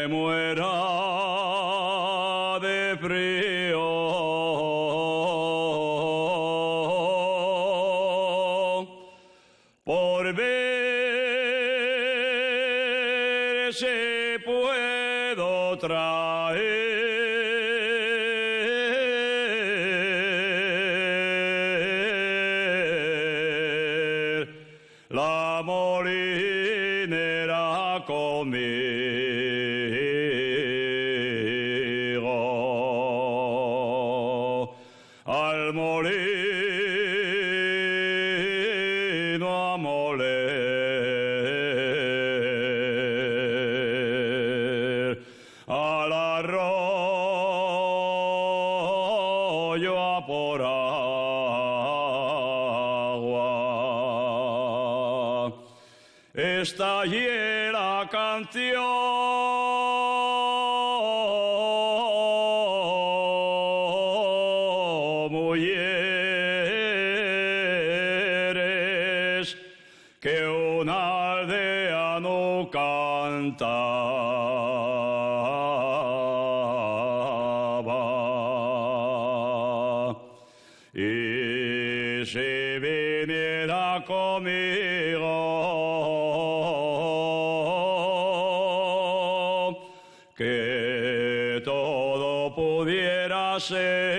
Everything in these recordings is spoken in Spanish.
me muera de frío por ver si puedo traer la molinera conmigo al molino a moler, al arroyo a por agua. Esta es la canción, mujeres, que una aldea no cantaba. Y si viniera conmigo, que todo pudiera ser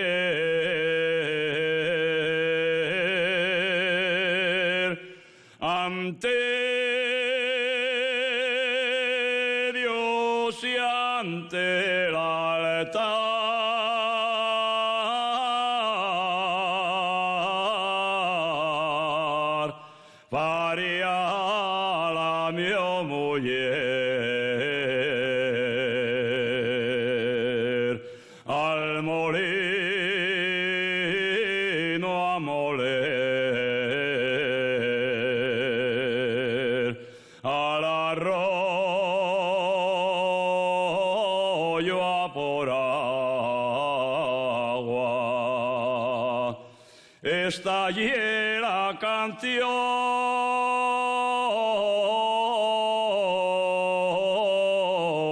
ante Dios y ante el altar, faría la mi mujer al molino a moler, al arroyo a por agua. Esta es la canción,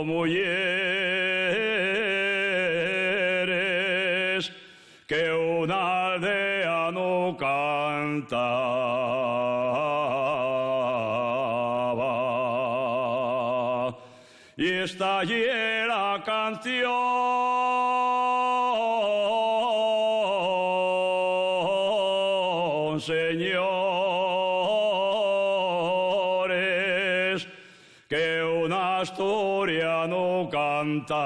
mujeres, que una aldea no cantaba. Y esta es la canción, señores, que un asturiano canta.